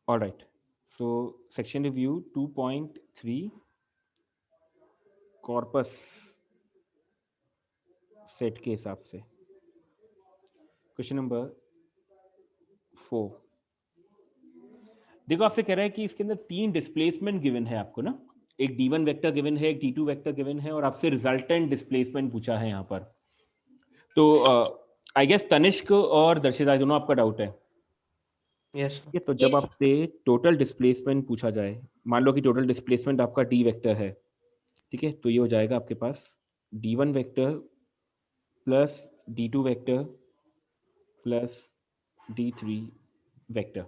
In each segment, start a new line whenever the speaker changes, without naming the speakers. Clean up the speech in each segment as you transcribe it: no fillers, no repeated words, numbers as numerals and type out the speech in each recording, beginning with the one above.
All right, so section review 2.3 corpus set के हिसाब से क्वेश्चन नंबर 4। देखो आपसे कह रहा है कि इसके अंदर 3 डिस्प्लेसमेंट गिवन है आपको ना, एक d1 वेक्टर गिवन है, एक d2 वेक्टर गिवन है, और आपसे रिजल्टेंट डिस्प्लेसमेंट पूछा है यहाँ पर। तो आई गेस तनिष्क और दर्शिता दोनों आपका डाउट है।
यस
ये तो जब आपसे टोटल डिस्प्लेसमेंट पूछा जाए, मान लो कि टोटल डिस्प्लेसमेंट आपका डी वेक्टर है, ठीक है, तो ये हो जाएगा आपके पास d1 vector plus d2 vector plus d3 vector.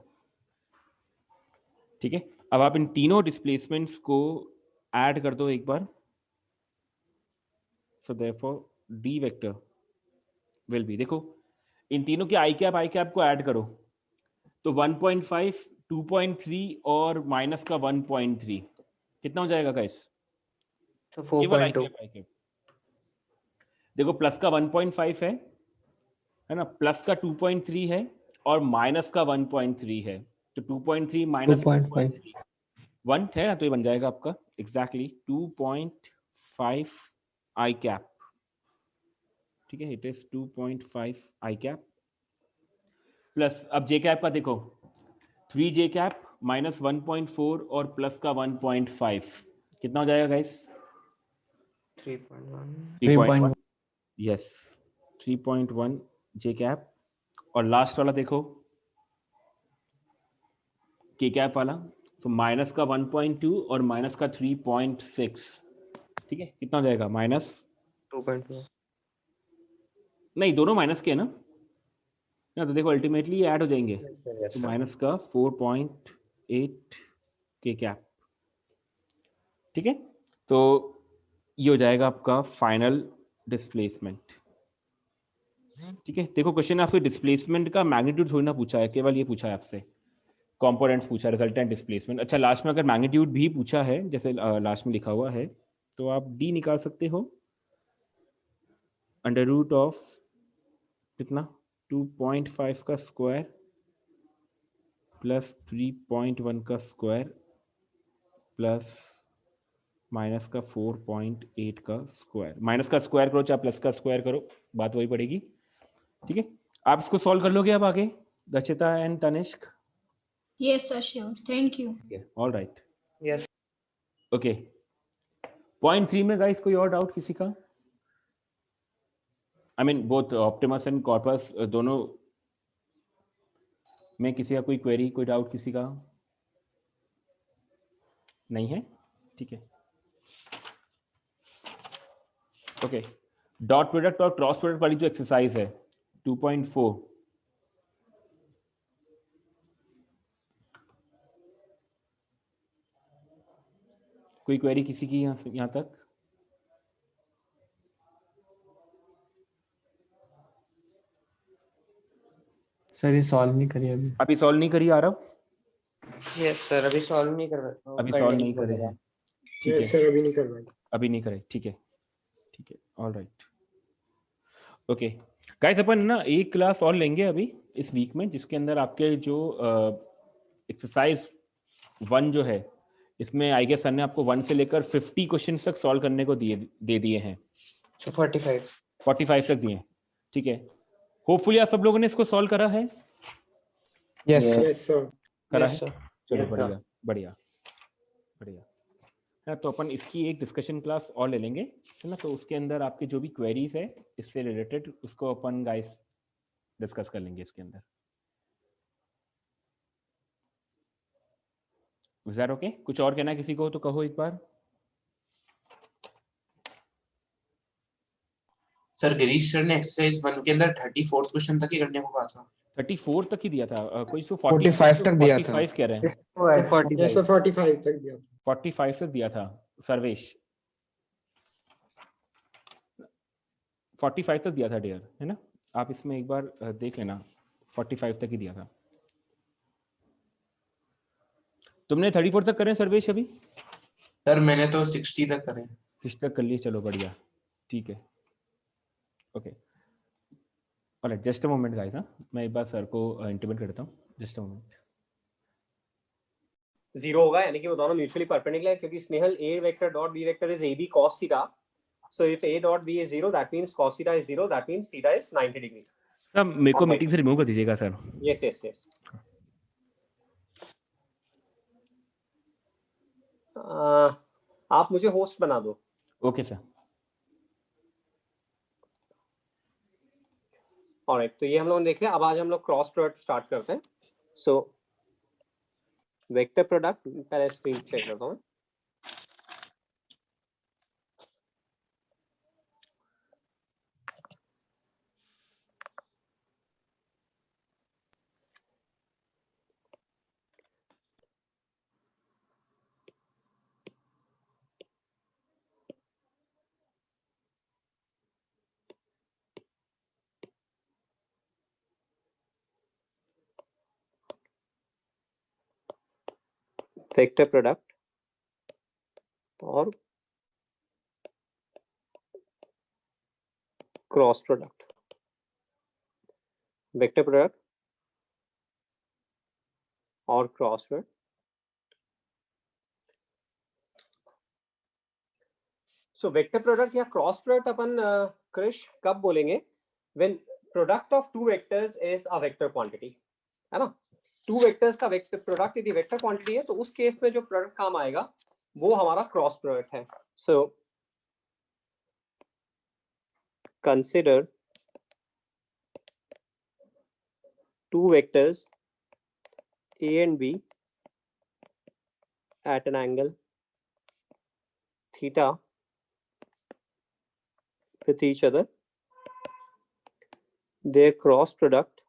ठीक है, अब आप इन तीनों डिस्प्लेसमेंट्स को ऐड कर दो एक बार। So therefore the vector will be, देखो इन तीनों के आई कैप को ऐड करो तो 1.5, 2.3 और माइनस का 1.3 कितना हो जाएगा गाइस?
तो
केवल आई
4.2
कैप। देखो प्लस का 1.5 है ना, प्लस का 2.3 है और माइनस का 1.3 है, तो 2.3 माइनस
2.5
1.3 1 है ना, तो ये बन जाएगा आपका एग्जैक्टली 2.5 आई कैप। ठीक है, it is 2.5 I cap plus, अब जे कैप का देखो 3 जे कैप माइनस 1.4 और प्लस का 1.5 कितना हो जाएगा गाइस?
3.1
3.1, यस 3.1 जे कैप। और लास्ट वाला देखो के कैप वाला, तो माइनस का 1.2 और माइनस का 3.6, ठीक है, कितना हो जाएगा? माइनस
2.4
नहीं, दोनों माइनस के है ना, तो देखो अल्टीमेटली ऐड हो जाएंगे,
यस सर
तो
यस सर
माइनस का 4.8 के कैप। ठीक है, तो ये हो जाएगा आपका फाइनल डिस्प्लेसमेंट। ठीक है, देखो क्वेश्चन आपके डिस्प्लेसमेंट का मैग्नीट्यूड थोड़ी ना पूछा है, केवल ये पूछा है आपसे कंपोनेंट्स पूछा, रिजल्टेंट डिस्प्लेसमेंट। अच्छा, लास्ट में अगर मैग्नीट्यूड भी पूछा है जैसे लास्ट में लिखा हुआ है, तो आप डी निकाल सकते हो अंडर रूट ऑफ कितना 2.5 का स्क्वायर प्लस 3.1 का स्क्वायर प्लस माइनस का 4.8 का स्क्वायर। माइनस का स्क्वायर करो चाहे प्लस का स्क्वायर करो, बात वही पड़ेगी। ठीक है, आप इसको सॉल्व कर लोगे अब आगे, Dakshita and Tanishq?
Yes, sir, sure. Thank you.
All right,
yes
okay. Point 3 में गाइस कोई और डाउट किसी का? I mean both Optimus and Corpus दोनों में किसी का कोई क्वेरी, कोई डाउट किसी का नहीं है? ठीक है, ओके। डॉट प्रोडक्ट और क्रॉस प्रोडक्ट वाली जो एक्सरसाइज है 2.4, कोई क्वेरी किसी की यहाँ तक?
सर ये सॉल्व नहीं करी अभी।
अभी सॉल्व नहीं करी आ रहा,
यस सर अभी सॉल्व नहीं कर
अभी
करने
सॉल्व
की
नहीं करे
बोलेगा
हैं, ठीक है,
यस सर अभी नहीं करवाई।
अभी नहीं करे, ठीक है, ठीक है, ऑल राइट, ओके। गाइस अपन ना एक क्लास और लेंगे अभी इस वीक में, जिसके अंदर आपके जो एक्सरसाइज 1 जो है, इसमें आई गेस सर ने आपको 1 से लेकर 50 क्वेश्चन तक सॉल्व करने को दे दिए हैं,
सो 45
45 तक दिए हैं, ठीक है। होपफुली आप सब लोगों ने इसको सॉल्व करा है,
यस सर
यस सर।
करा
यस
है,
सर
चलो बढ़िया बढ़िया बढ़िया है। तो अपन इसकी एक डिस्कशन क्लास और ले लेंगे, है ना, तो उसके अंदर आपके जो भी क्वेरीज है इससे रिलेटेड उसको अपन गाइस डिस्कस कर लेंगे इसके अंदर। Is that okay? कुछ और कहना है किसी को तो कहो एक बार।
सर गिरीश सर ने एक्सरसाइज 1 के अंदर 34th क्वेश्चन तक ही करने को कहा था।
34 तक ही दिया था, कोई तो
45 तक दिया था।
45 कह रहे हैं,
तो
यस
45
सर 45 तक दिया था।
45 तक दिया था सर्वेश, 45 तक दिया था डियर, है ना, आप इसमें एक बार देख लेना, 45 तक ही दिया था। तुमने 34 तक करें सर्वेश अभी?
सर मैंने तो 60 तक करे।
60 तक कर लिए, चलो बढ़िया, ठीक है, okay. Alright, just a moment guys, मैं एक बार सर को इंटीमेट करता हूँ, जस्ट अ मोमेंट।
0 होगा, यानी कि वो दोनों म्यूचुअली परपेंडिकुलर है, क्योंकि Snehal a vector dot b vector is ab cos theta. So if a dot b is 0, that means cos theta is 0, that means theta is 90 degree.
Sir मेरे को meeting से रिमूव कर दीजिएगा सर.
Yes, yes, yes. आप मुझे host बना दो.
Okay sir.
Alright, तो ये हम लोगों ने देख लिया. अब आज हम लोग क्रॉस प्रोडक्ट स्टार्ट करते हैं. सो वेक्टर प्रोडक्ट पहले स्क्रीन शेयर करता हूँ. वेक्टर प्रोडक्ट और क्रॉस प्रोडक्ट. वेक्टर प्रोडक्ट और cross product. So vector product या क्रॉस प्रोडक्ट अपन क्रिश कब बोलेंगे? When product of two vectors is a vector quantity, है ना. टू वेक्टर्स का वेक्टर प्रोडक्ट यदि वेक्टर क्वांटिटी है, तो उस केस में जो प्रोडक्ट काम आएगा वो हमारा क्रॉस प्रोडक्ट है. So consider two vectors a and b at an angle theta with each other. Their cross product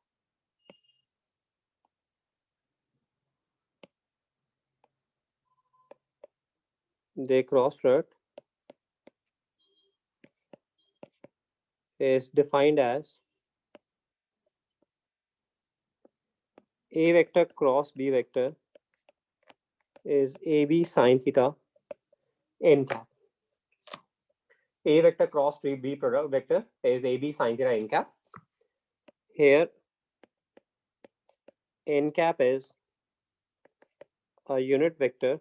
is defined as a vector cross b vector is ab sin theta n cap. A vector cross b product vector is ab sin theta n cap. Here n cap is a unit vector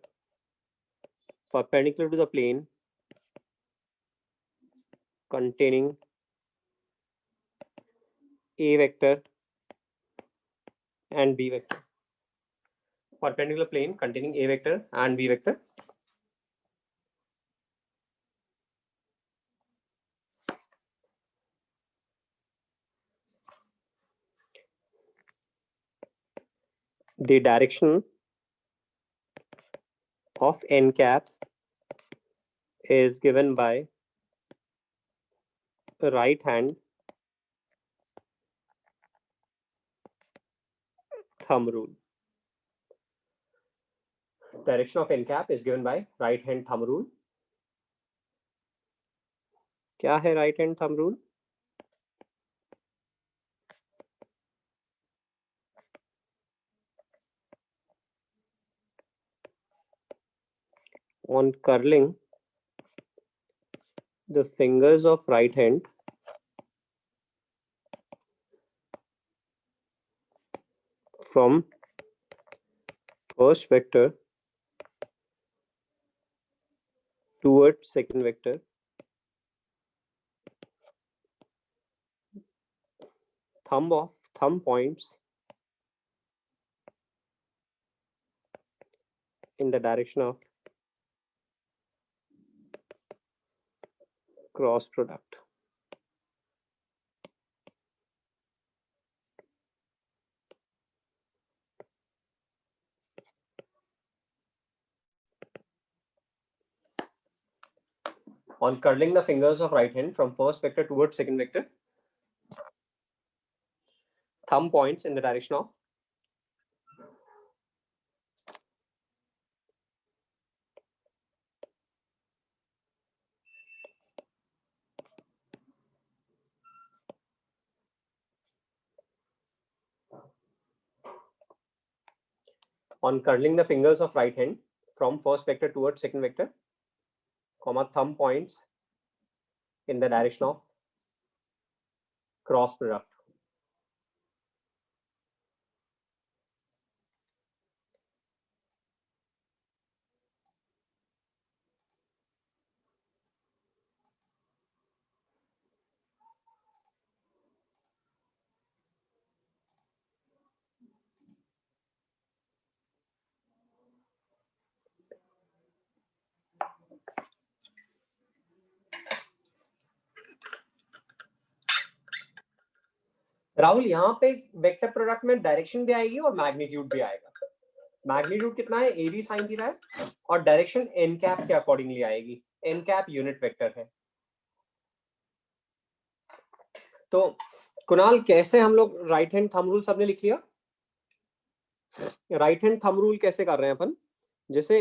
perpendicular to the plane containing a vector and b vector. Perpendicular plane containing a vector and b vector. The direction of n cap is given by right hand thumb rule. Direction of n cap is given by right hand thumb rule. क्या है right hand thumb rule? On curling the fingers of right hand from first vector towards second vector, thumb points in the direction of cross product. On curling the fingers of right hand from first vector towards second vector, thumb points in the direction of on curling the fingers of right hand from first vector towards second vector, comma thumb points in the direction of cross product. Rahul यहाँ पे vector product में direction भी आएगी और magnitude भी आएगा। Magnitude कितना है, ए बी साइन थीटा है, और डायरेक्शन एन कैप के अकॉर्डिंगली आएगी। एन कैप यूनिट वेक्टर है। तो कुणाल कैसे हम लोग राइट हैंड थंब रूल सबने लिख लिया? राइट हैंड थंब रूल कैसे कर रहे हैं अपन? जैसे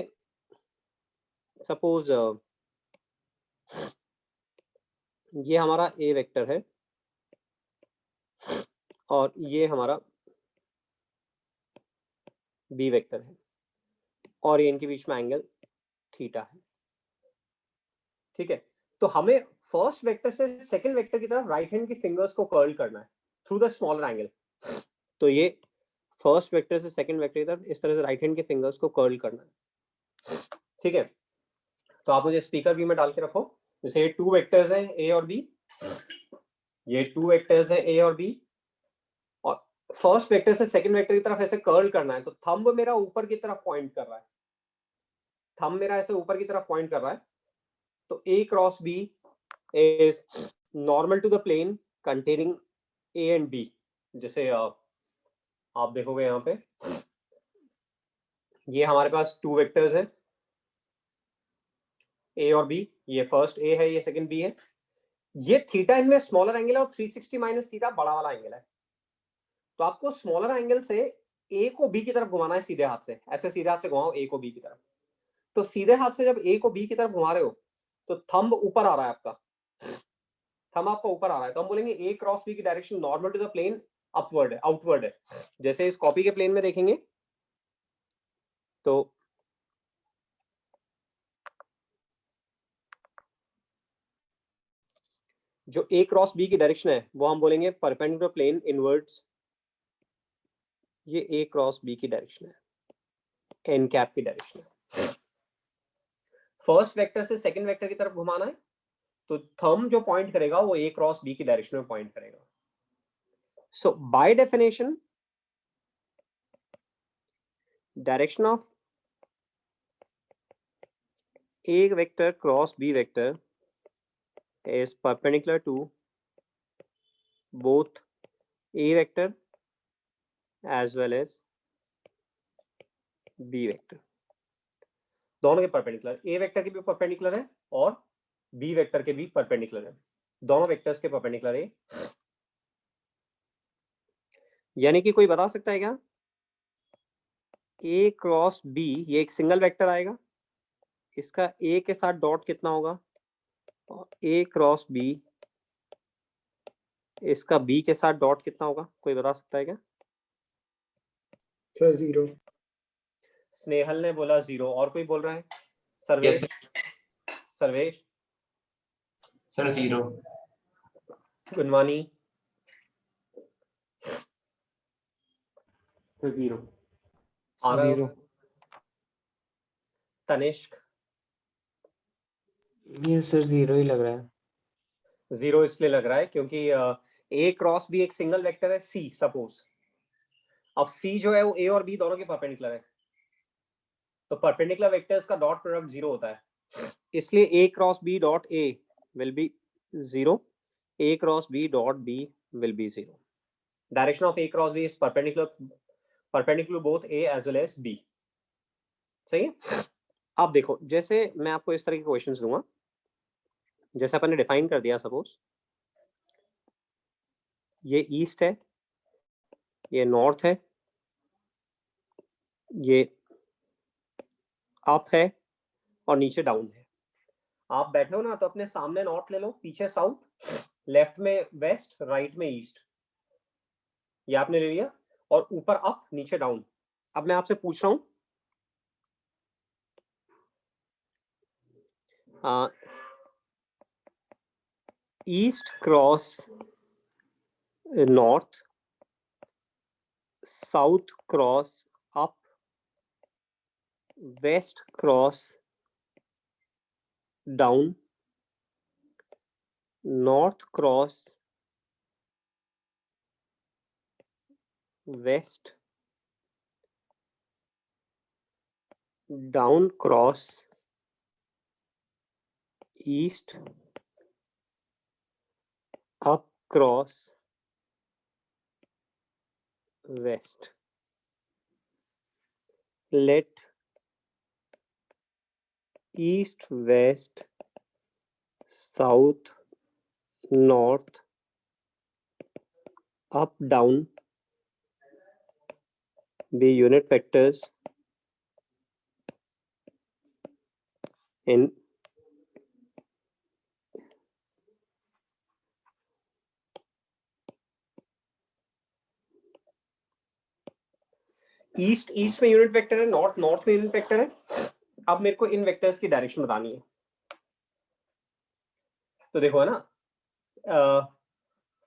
सपोज ये हमारा ए वेक्टर है और ये हमारा बी वेक्टर है और ये इनके बीच में एंगल थीटा है। ठीक है, तो हमें फर्स्ट वेक्टर से सेकंड वेक्टर की तरफ राइट हैंड की फिंगर्स को कर्ल करना है थ्रू द स्मॉलर एंगल। तो ये फर्स्ट वेक्टर से सेकंड वेक्टर की तरफ इस तरह से राइट हैंड के फिंगर्स को कर्ल करना है। ठीक है, तो आप मुझे स्पीकर व्यू में डाल के रखो। जैसे ये टू वेक्टर्स हैं ए और बी, ये टू वेक्टर्स हैं ए और बी, और फर्स्ट वेक्टर से सेकंड वेक्टर की तरफ ऐसे कर्ल करना है। तो थंब मेरा ऊपर की तरफ पॉइंट कर रहा है, थंब मेरा ऐसे ऊपर की तरफ पॉइंट कर रहा है। तो A cross B is normal to the plane containing A and B. जैसे आप देखोगे यहाँ पे ये हमारे पास टू वेक्टर्स हैं ए और बी, ये फर्स्ट ए है, ये सेकंड बी है। ये थीटा इनमें स्मॉलर एंगल है और 360 माइनस थीटा बड़ा वाला एंगल है। तो आपको स्मॉलर एंगल से ए को बी की तरफ घुमाना है सीधे हाथ से। ऐसे सीधे हाथ से घुमाओ ए को बी की तरफ। तो सीधे हाथ से जब ए को बी की तरफ घुमा रहे हो तो थंब ऊपर आ रहा है आपका, थंब आपका ऊपर आ रहा है। तो हम बोलेंगे ए क्रॉस बी की direction normal to the plane upward है, आउटवर्ड है। जैसे इस कॉपी के प्लेन में देखेंगे तो जो ए क्रॉस बी की डायरेक्शन है वो हम बोलेंगे परपेंडिकुलर प्लेन इनवर्ड्स। ये ए क्रॉस बी की डायरेक्शन है, एन कैप की डायरेक्शन है। फर्स्ट वेक्टर से सेकंड वेक्टर की तरफ घुमाना है तो थंब जो पॉइंट करेगा वो ए क्रॉस बी की डायरेक्शन में पॉइंट करेगा। So by definition direction of A vector cross B vector is perpendicular to both A vector as well as B vector। दोनों के परपेंडिकुलर, A वेक्टर के भी परपेंडिकुलर है और B वेक्टर के भी परपेंडिकुलर है। दोनों वेक्टर्स के परपेंडिकुलर है। यानी कि कोई बता सकता है क्या A क्रॉस B ये एक सिंगल वेक्टर आएगा, इसका A के साथ डॉट कितना होगा, और A क्रॉस B इसका B के साथ डॉट कितना होगा? कोई बता सकता है क्या?
सर 0।
स्नेहल ने बोला 0। और कोई बोल रहा है? सर्वेश? सर्वेश
सर 0।
गुनवानी?
0।
आरव?
0।
तनिष्क?
ये सर 0 ही लग रहा है।
0 इसलिए लग रहा है क्योंकि ए क्रॉस बी एक सिंगल वेक्टर है सी सपोज। अब सी जो है वो ए और बी दोनों के परपेंडिकुलर है, तो परपेंडिकुलर वेक्टर्स का डॉट प्रोडक्ट 0 होता है। इसलिए A cross B dot A will be 0, A cross B dot B will be 0। Direction of A cross B is perpendicular both A as well as B. सही है। अब देखो, जैसे मैं आपको इस तरह के क्वेश्चंस दूंगा, जैसे अपन ने डिफाइन कर दिया, सपोज ये ईस्ट है, ये नॉर्थ है, ये अप है और नीचे डाउन है। आप बैठे हो ना तो अपने सामने नॉर्थ ले लो, पीछे साउथ, लेफ्ट में वेस्ट, राइट में ईस्ट, ये आपने ले लिया, और ऊपर अप नीचे डाउन। अब मैं आपसे पूछ रहा हूं east cross north, south cross up, west cross down, north cross west, down cross east, up cross west. Let east, west, south, north, up, down be unit vectors in east में unit vector है, north में unit vector है। अब मेरे को इन vectors की direction बतानी है। तो देखो है ना,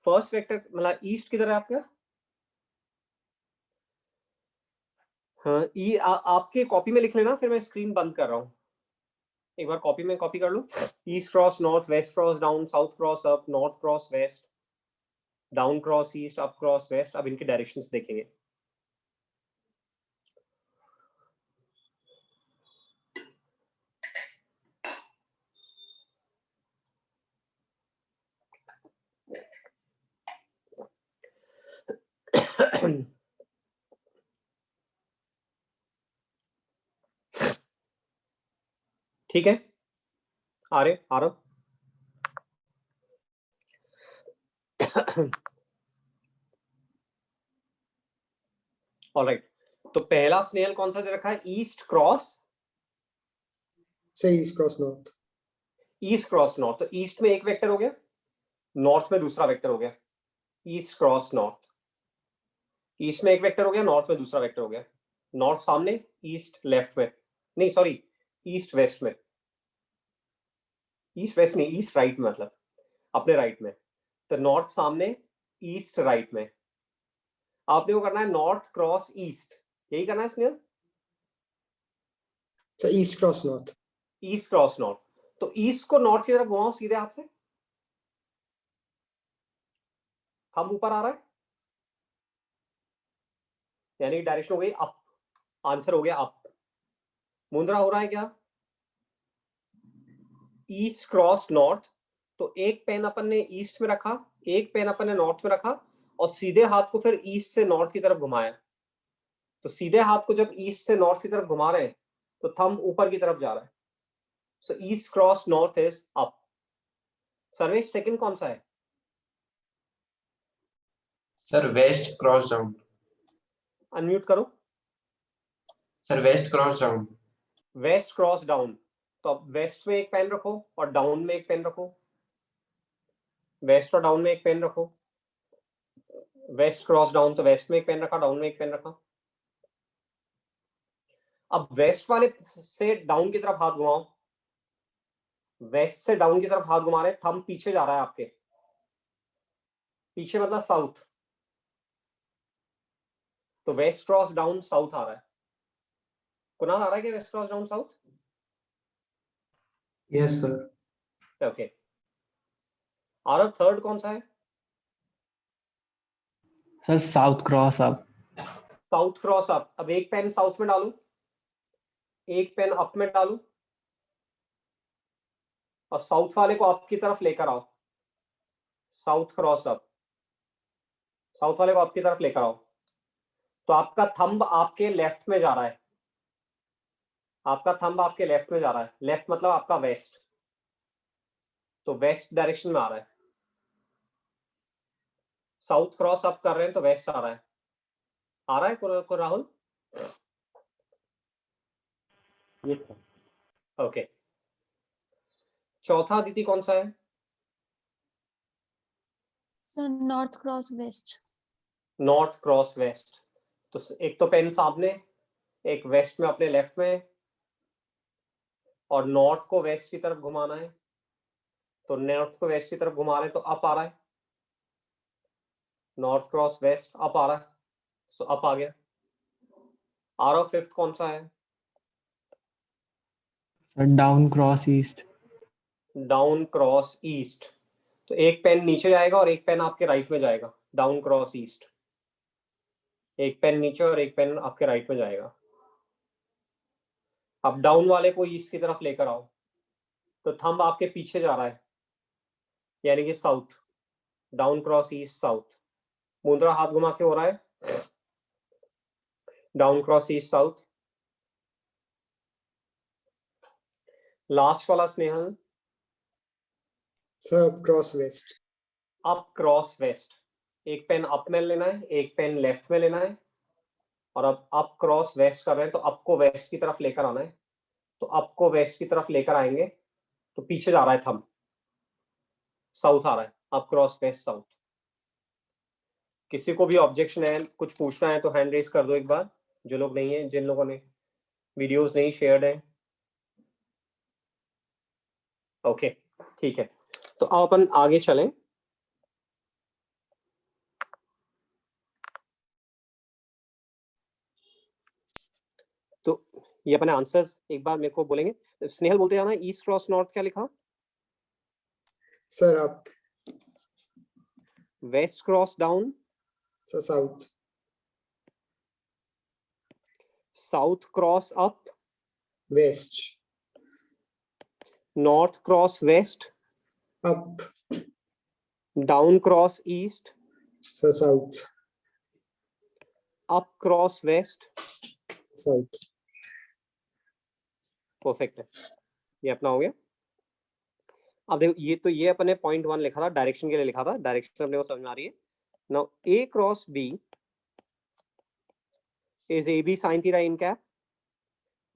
फर्स्ट वेक्टर मतलब ईस्ट किधर है आपका? हाँ, आपके कॉपी में लिख लेना, फिर मैं स्क्रीन बंद कर रहा हूँ। एक बार कॉपी में कॉपी कर लो। East cross north, west cross down, south cross up, north cross west, down cross east, up cross west. अब इनके डायरेक्शंस देखेंगे। ठीक है, आ रहा ऑलराइट। तो पहला स्नेल कौन सा दे रखा है? ईस्ट क्रॉस
से east cross north.
East cross north, तो ईस्ट में एक वेक्टर हो गया, नॉर्थ में दूसरा वेक्टर हो गया। ईस्ट क्रॉस नॉर्थ, ईस्ट में एक वेक्टर हो गया, नॉर्थ में दूसरा वेक्टर हो गया। नॉर्थ सामने, ईस्ट लेफ्ट में, नहीं सॉरी ईस्ट वेस्ट में, ईस्ट वेस्ट नहीं, ईस्ट राइट में, मतलब अपने राइट में। तो नॉर्थ सामने, ईस्ट राइट में। आपने वो करना है नॉर्थ क्रॉस ईस्ट, यही करना है स्नेल।
से east cross north.
East cross north, तो ईस्ट को नॉर्थ की तरफ घुमाओ सीधे हाथ से। थंब ऊपर आ रहा है, यानी डायरेक्शन हो गई अप, आंसर हो गया अप। मुंद्रा हो रहा है क्या? ईस्ट क्रॉस नॉर्थ, तो एक पेन अपन ने ईस्ट में रखा, एक पेन अपन ने नॉर्थ में रखा, और सीधे हाथ को फिर ईस्ट से नॉर्थ की तरफ घुमाया। तो सीधे हाथ को जब ईस्ट से नॉर्थ की तरफ घुमा रहे हैं तो थंब ऊपर की तरफ जा रहा है। So east cross north is up. Sarvesh second कौन सा है?
Sir west cross down.
Unmute करो
sir west cross down.
West cross down, तो अब वेस्ट में एक पेन रखो और डाउन में एक पेन रखो। वेस्ट और डाउन में एक पेन रखो। वेस्ट क्रॉस डाउन, तो वेस्ट में एक पेन रखा, डाउन में एक पेन रखा। अब वेस्ट वाले से डाउन की तरफ हाथ घुमाओ। वेस्ट से डाउन की तरफ हाथ घुमा रहे, थंब पीछे जा रहा है आपके, पीछे मतलब साउथ। तो वेस्ट क्रॉस डाउन साउथ आ रहा है। कुणाल आ रहा है कि west cross down south?
Yes sir.
Okay. Aarav third कौन सा है?
Sir south cross up.
South cross up. अब एक पेन साउथ में डालू, एक पेन अप में डालू, और साउथ वाले को अप की तरफ लेकर आओ। साउथ क्रॉस अप, साउथ वाले को अप की तरफ लेकर आओ। तो आपका थंब आपके लेफ्ट में जा रहा है, आपका थंब आपके लेफ्ट में जा रहा है। लेफ्ट मतलब आपका वेस्ट, तो वेस्ट डायरेक्शन में आ रहा है। साउथ क्रॉस अप कर रहे हैं तो वेस्ट आ रहा है। आ रहा है को राहुल? ओके। चौथा दीदी कौन सा है?
Sir north cross west.
North cross west, तो एक तो पेन सामने, एक वेस्ट में अपने लेफ्ट में, और नॉर्थ को वेस्ट की तरफ घुमाना है। तो नॉर्थ को वेस्ट की तरफ घुमा रहे हैं तो अप आ रहा है। नॉर्थ क्रॉस वेस्ट अप आ रहा है, सो अप आ गया। आर फिफ्थ कौन सा है?
Sir down cross east.
Down cross east, तो एक पेन नीचे जाएगा और एक पेन आपके राइट में जाएगा। डाउन क्रॉस ईस्ट, एक पेन नीचे और एक पेन आपके राइट में जाएगा। अब डाउन वाले को ईस्ट की तरफ लेकर आओ, तो थंब आपके पीछे जा रहा है, यानी कि साउथ। Down cross east south. मुद्रा हाथ घुमा के हो रहा है। Down cross east south, last वाला Snehal
Sir, up cross west.
Up cross west. एक पेन अप में लेना है, एक पेन लेफ्ट में लेना है, और अब अप क्रॉस वेस्ट कर रहे हैं तो अप को वेस्ट की तरफ लेकर आना है। तो अप को वेस्ट की तरफ लेकर आएंगे तो पीछे जा रहा है थंब, साउथ आ रहा है, अप क्रॉस वेस्ट साउथ। किसी को भी ऑब्जेक्शन है, कुछ पूछना है तो हैंड रेस कर दो एक बार, जो लोग नहीं है, जिन लोगों ने वीडियोस नहीं शेयर्ड है। ओके ठीक है, तो आओ अपन आगे चलें। तो ये अपने आंसर्स एक बार मेरे को बोलेंगे। स्नेहल बोलते जाना, ईस्ट क्रॉस नॉर्थ क्या लिखा?
Sir, up.
West cross down,
Sir, south.
South cross up,
West.
North cross west,
Up.
Down cross east,
Sir, south.
Up cross west.
South.
Perfect है, ये अपना हो गया। अब देखो ये तो ये अपने पॉइंट 1 लिखा था, डायरेक्शन के लिए लिखा था, डायरेक्शन अपने को समझ में आ रही है। Now A cross B is A B sine theta n cap,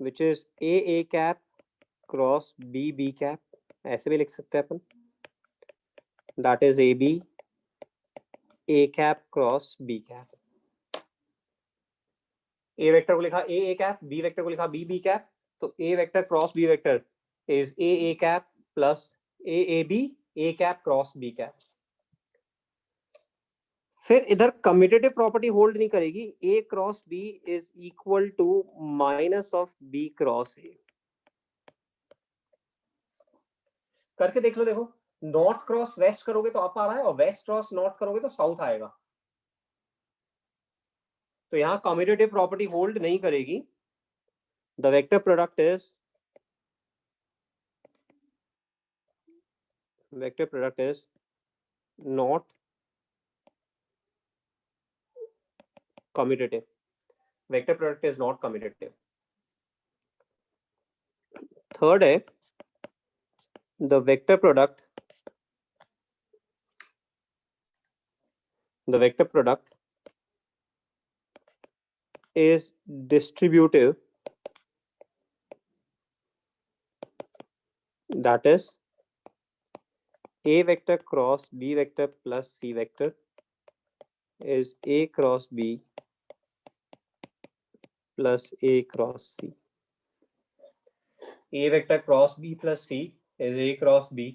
which is A cap cross B B cap, ऐसे भी लिख सकते हैं अपन, that is A B A cap cross B cap. A vector को लिखा ए कैप, बी वेक्टर को लिखा बी बी कैप, तो A vector cross B vector is A cap plus A B A cap cross B cap. फिर इधर commutative property hold नहीं करेगी, A cross B is equal to minus of B cross A. करके देख लो, देखो north cross waste करोगे तो up आ रहा है, और वेस्ट क्रॉस नॉर्थ करोगे तो साउथ आएगा। तो यहां कम्यूटेटिव प्रॉपर्टी होल्ड नहीं करेगी। The vector product is not commutative. Vector product is not commutative. Third है, the vector product is distributive, that is a vector cross b vector plus c vector is a cross b plus a cross c. A vector cross b plus c is a cross b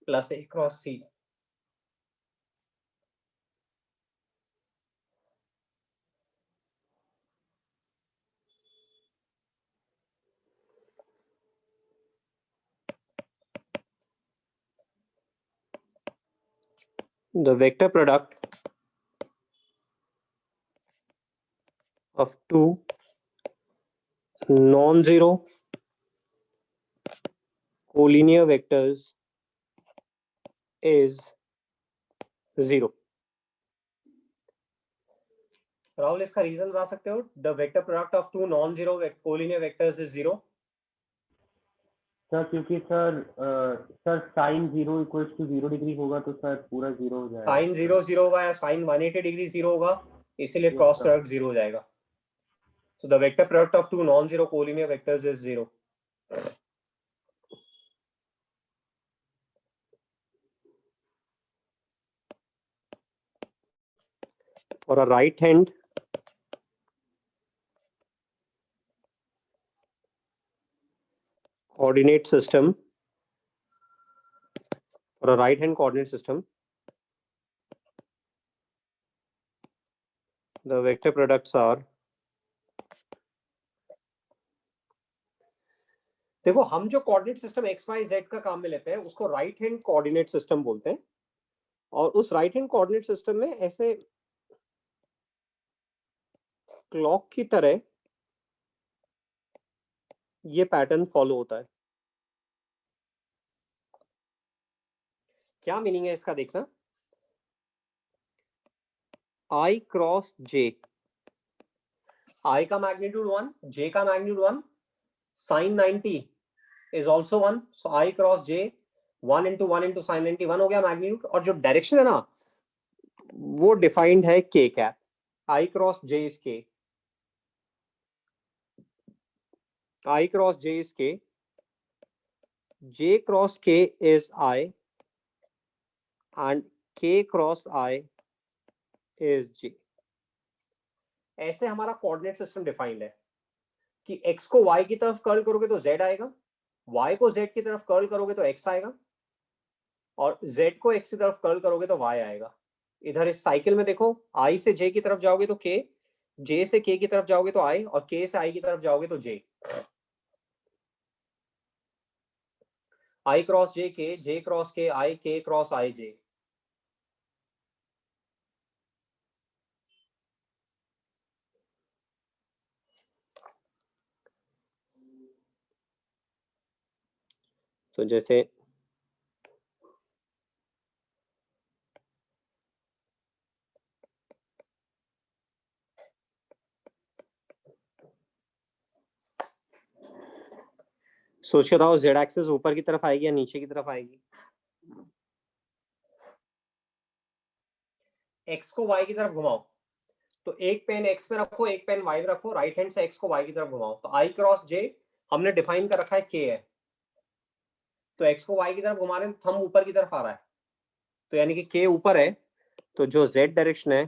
plus a cross c. The vector product of two non-zero collinear vectors is 0. Rahul, इसका reason बता सकते हो? The vector product of two non-zero collinear vectors is 0.
Sir क्योंकि sir sine 0 equals to 0 degree होगा तो sir पूरा 0 हो जाएगा।
साइन 0 0 होगा या साइन 180 डिग्री 0 होगा, इसीलिए क्रॉस प्रोडक्ट 0 हो जाएगा। So the vector product of two non-zero collinear vectors is 0. For a right hand coordinate system, the vector products are, देखो हम जो coordinate system X Y Z का काम में लेते हैं उसको राइट हैंड कोऑर्डिनेट सिस्टम बोलते हैं, और उस राइट हैंड कोऑर्डिनेट सिस्टम में ऐसे क्लॉक की तरह ये पैटर्न फॉलो होता है। क्या मीनिंग है इसका देखना, I क्रॉस J I का मैग्नीट्यूड 1, J का magnitude 1, sin 90 is also 1, so I cross J 1 into 1 into sin 90 1 हो गया मैग्नीट्यूड, और जो डायरेक्शन है ना वो डिफाइंड है K cap, I cross J is K, I cross J is K, J cross K is I and K cross I is J। ऐसे हमारा कोऑर्डिनेट सिस्टम डिफाइंड है कि x को y की तरफ कर्ल करोगे तो z आएगा, y को z की तरफ कर्ल करोगे तो x आएगा, और z को x की तरफ कर्ल करोगे तो y आएगा। इधर इस साइकिल में देखो, i से j की तरफ जाओगे तो k, j से k की तरफ जाओगे तो i, और k से i की तरफ जाओगे तो j। i cross j k, j cross k i, k cross i j। तो जैसे सोच के बताओ, जेड एक्सिस ऊपर की तरफ आएगी या नीचे की तरफ आएगी? x को y की तरफ घुमाओ तो एक पेन x में रखो, एक पेन y में रखो, राइट हैंड से x को y की तरफ घुमाओ तो i क्रॉस j हमने डिफाइन कर रखा है k है, तो x को y की तरफ घुमा रहे हैं, थंब ऊपर की तरफ आ रहा है, तो यानी कि k ऊपर है, तो जो z डायरेक्शन है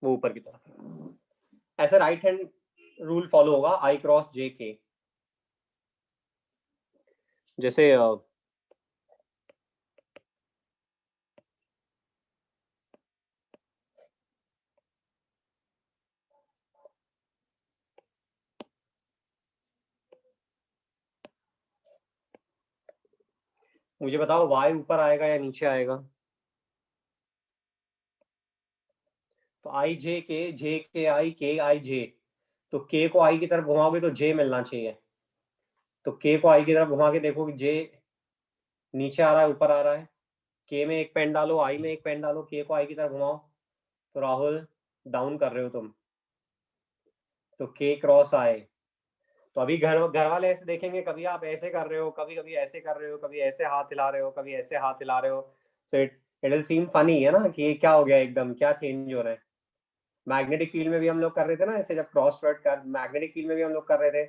वो ऊपर की तरफ है। ऐसे राइट हैंड रूल फॉलो होगा i क्रॉस j k। जैसे मुझे बताओ y ऊपर आएगा या नीचे आएगा? तो i j k i k i j, तो k को i की तरफ घुमाओगे तो j मिलना चाहिए, तो k को i की तरफ घुमा के देखो कि j नीचे आ रहा है ऊपर आ रहा है, k में एक पेन डालो, i में एक पेन डालो, k को i की तरफ घुमाओ, तो राहुल डाउन कर रहे हो तुम, तो k क्रॉस i। तो अभी घर वाले ऐसे देखेंगे, कभी आप ऐसे कर रहे हो, कभी कभी ऐसे कर रहे हो, कभी ऐसे हाथ हिला रहे हो, कभी ऐसे हाथ हिला रहे हो, तो इट विल सीम फनी है ना कि ये क्या हो गया, एकदम क्या चेंज हो रहा है। मैग्नेटिक फील्ड में भी हम लोग कर रहे थे ना ऐसे, जब क्रॉस प्रोडक्ट कर मैग्नेटिक फील्ड में भी हम लोग कर रहे थे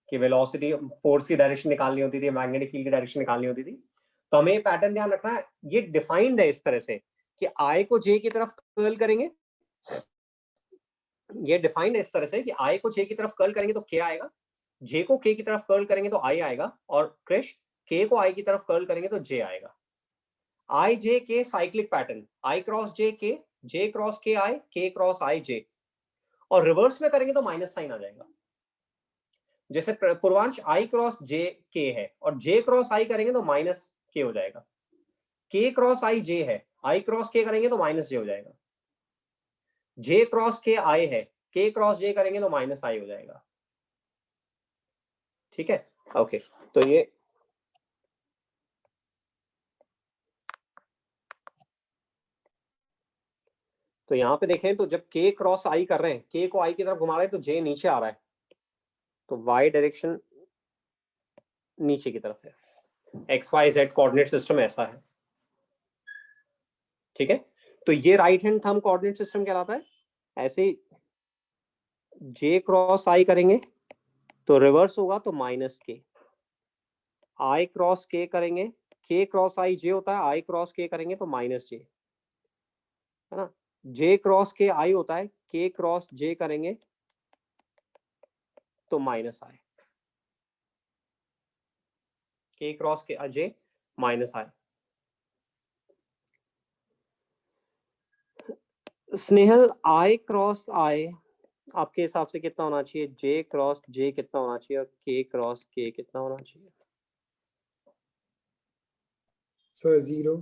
कि वेलोसिटी फोर्स की डायरेक्शन निकालनी होती थी, मैग्नेटिक फील्ड की डायरेक्शन निकालनी होती थी। तो हमें ये पैटर्न ध्यान रखना है, ये डिफाइंड है इस तरह से कि आई को जे की तरफ कर्ल करेंगे, ये डिफाइंड है इस तरह से कि आई को जे की तरफ कर्ल करेंगे तो क्या आएगा, जे को के की तरफ कर्ल करेंगे तो आई आएगा, और क्रिश के को आई की तरफ कर्ल करेंगे तो जे आएगा। आई जे के साइक्लिक पैटर्न, आई क्रॉस जे क्रॉस के क्रॉस आई जे, और रिवर्स में करेंगे तो माइनस साइन आ जाएगा। जैसे पूर्वांश आई क्रॉस जे के है और जे क्रॉस आई करेंगे तो माइनस के हो जाएगा, के क्रॉस आई जे है, आई क्रॉस के करेंगे तो माइनस जे हो जाएगा, जे क्रॉस के आई है, के क्रॉस जे करेंगे तो माइनस आई हो जाएगा। ठीक है, ओके। तो ये तो यहां पे देखें तो जब के क्रॉस आई कर रहे हैं, के को आई की तरफ घुमा रहे हैं तो जे नीचे आ रहा है, तो वाई डायरेक्शन नीचे की तरफ है, X Y Z coordinate system ऐसा है। ठीक है, तो ये right hand thumb coordinate system कहलाता है। ऐसे जे क्रॉस आई करेंगे तो रिवर्स होगा तो माइनस के, आई क्रॉस के करेंगे, के क्रॉस आई जे होता है, आई क्रॉस के करेंगे तो माइनस जे, है ना। जे क्रॉस के आई होता है, के क्रॉस जे करेंगे तो माइनस आई, के क्रॉस के जे माइनस आई। स्नेहल आई क्रॉस आई आपके हिसाब से कितना होना चाहिए, जे क्रॉस जे कितना होना चाहिए और के क्रॉस के कितना होना चाहिए?
सर 0।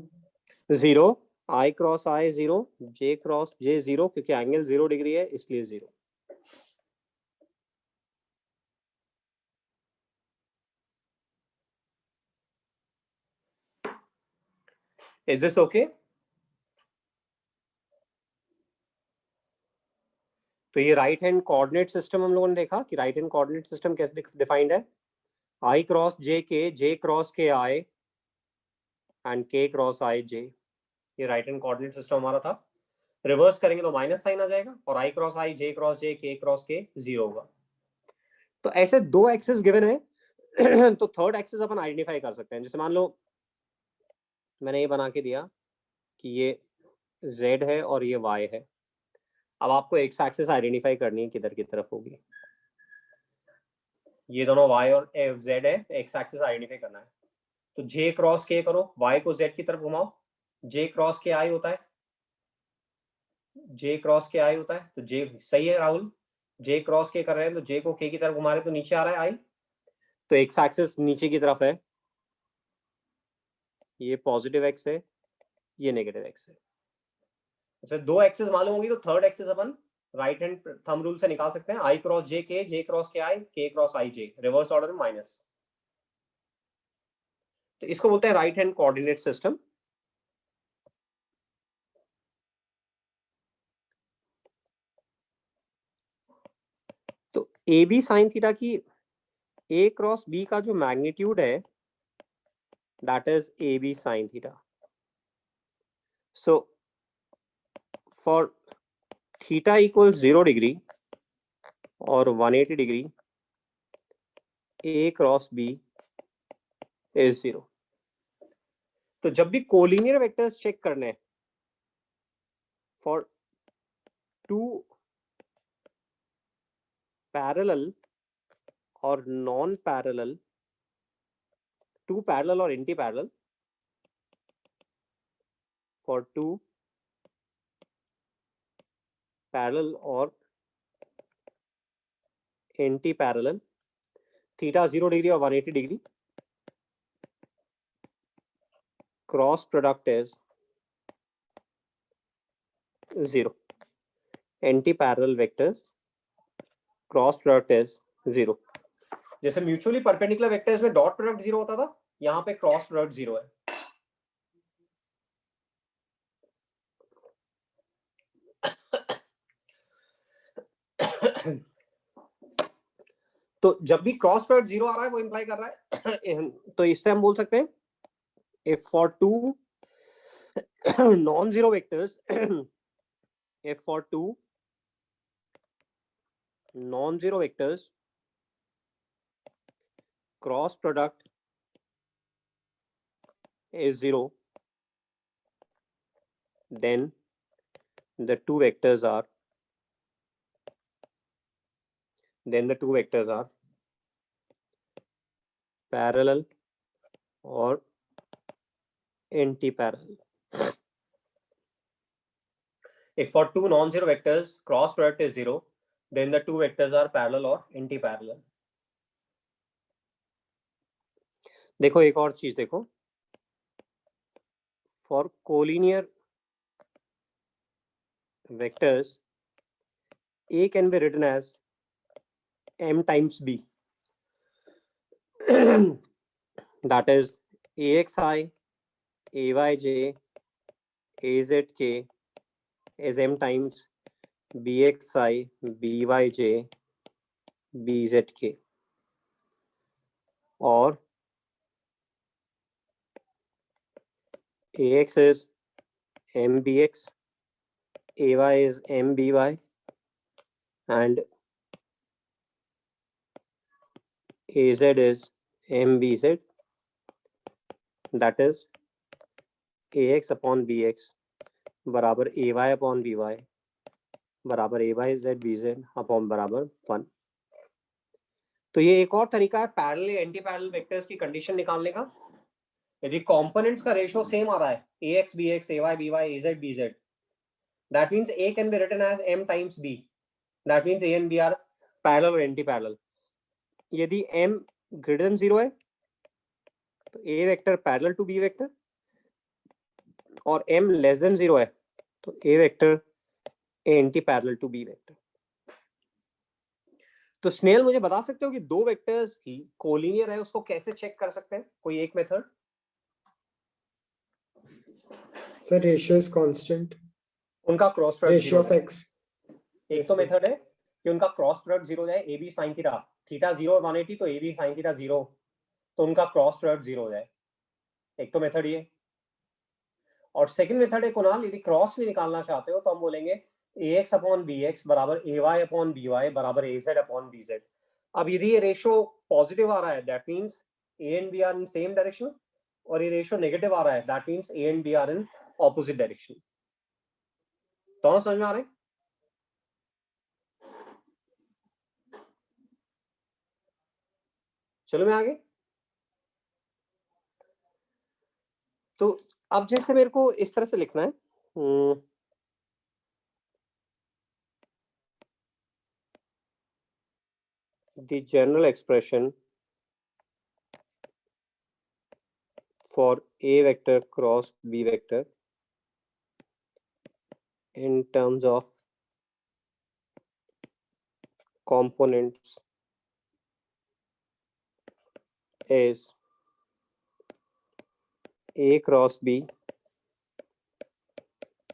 0, आई क्रॉस आई 0, जे क्रॉस जे 0, क्योंकि एंगल 0 डिग्री है इसलिए 0। Is this okay? तो ये राइट हैंड कोऑर्डिनेट सिस्टम हम लोगों ने देखा कि राइट हैंड कोऑर्डिनेट सिस्टम कैसे डिफाइंड है, I क्रॉस J के, J क्रॉस के I and K cross I J। ये राइट हैंड कोऑर्डिनेट सिस्टम हमारा था। रिवर्स करेंगे तो माइनस साइन आ जाएगा और I cross I, J cross J, K cross K 0 होगा। तो ऐसे दो एक्सेस गिवन है तो थर्ड एक्सेस अपन आइडेंटिफाई कर सकते हैं। जैसे मान लो मैंने ये बना के दिया कि ये Z है और ये Y है। अब आपको एक्स एक्सिस आइडेंटिफाई करनी है किधर की तरफ होगी। ये दोनों Y और Z है, एक्स एक्सिस आइडेंटिफाई करना है। तो J क्रॉस K करो, Y को Z की तरफ घुमाओ, J क्रॉस K I होता है, J क्रॉस K I होता है। तो J सही है राहुल, J क्रॉस K कर रहे हैं तो J को K की तरफ घुमा रहे तो नीचे आ रहा है I। तो एक्स एक्सिस नीचे की तरफ है, ये पॉजिटिव एक्स है, ये नेगेटिव एक्स है। अच्छा, दो एक्सेस मालूम होगी तो थर्ड एक्सेस अपन राइट हैंड थंब रूल से निकाल सकते हैं। I cross J K, J cross K I, K cross I J, reverse order में माइनस। तो इसको बोलते हैं राइट हैंड कोऑर्डिनेट सिस्टम। तो ए बी साइन थीटा की A क्रॉस B का जो मैग्नीट्यूड है that is A B sine theta. So for theta equal 0 degree और 180 degree A cross B is 0। तो जब भी कोलिनियर वेक्टर्स चेक करने हैं फॉर टू पैरेलल और नॉन पैरेलल, टू पैरेलल और anti parallel, for two parallel और anti parallel, theta 0 degree और 180 degree, cross product is 0। Anti parallel vectors cross product is 0। जैसे म्यूचुअली परपेंडिकुलर वेक्टर्स में dot product 0 होता था, यहाँ पे क्रॉस प्रोडक्ट 0 है। तो जब भी क्रॉस प्रोडक्ट 0 आ रहा है वो इंप्लाई कर रहा है तो इससे हम बोल सकते हैं if for two non-zero vectors if for two non-zero vectors cross product is 0, then the two vectors are parallel or anti-parallel. If for two non-zero vectors cross product is 0, then the two vectors are parallel or anti-parallel. देखो एक और चीज देखो, for collinear vectors A can be written as m times b, that is axi, ayj, azk is m times bxi, byj, bzk, or ax is mbx, ay is mby, and az is mbz, that is ax upon bx बराबर ay upon by बराबर ayz bz upon बराबर 1। तो ये एक और तरीका है parallel या एंटी पैरेलल वेक्टर्स की कंडीशन निकालने का। यदि कंपोनेंट्स का रेशियो सेम आ रहा है ax bx ay by az bz, that means a can be written as m times b, that means a and b are parallel or anti parallel। यदि m greater than 0 है तो a vector parallel to b vector, और m less than 0 है तो a vector anti parallel to b vector. तो स्नेल मुझे बता सकते हो कि दो वेक्टर्स कोलिनियर है उसको कैसे चेक कर सकते हैं, कोई एक method?
Sir, ratio is constant.
उनका cross product
Ratio of x.
एक
Yes,
तो
sir.
मेथड है कि उनका क्रॉस प्रोडक्ट 0 हो जाए, a B sine theta, theta 0 और 180 तो ए बी साइन थीटा 0, तो उनका क्रॉस प्रोडक्ट 0 हो जाए। एक तो मेथड ये, और सेकंड मेथड है कुणाल, यदि क्रॉस नहीं निकालना चाहते हो तो हम बोलेंगे ax अपॉन bx बराबर ay अपॉन by बराबर az अपॉन bz। अब यदि ये रेशो पॉजिटिव आ रहा है that means a and b are in same direction, और ये रेशो नेगेटिव आ रहा है that means a and b are in opposite direction. दोनों समझ में आ रहे हैं? चलो मैं आगे। तो अब जैसे मेरे को इस तरह से लिखना है, the general expression for a vector cross b vector in terms of components is a cross b,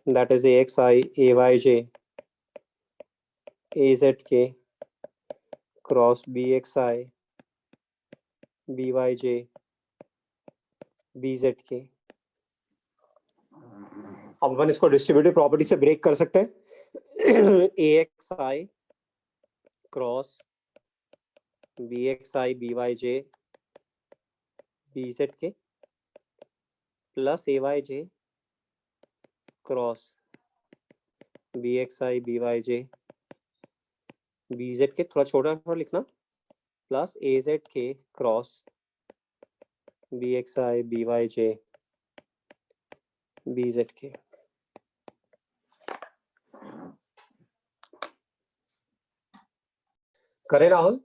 that is axi, ayj, azk cross bxi, byj, bzk। अब अपन इसको डिस्ट्रीब्यूटिव प्रॉपर्टी से ब्रेक कर सकते हैं। axi cross bxi, byj, bzk plus ayj cross bxi, byj, bz के, थोड़ा छोटा थोड़ा लिखना, प्लस az के क्रॉस bxi, byj, bz के। करे राहुल?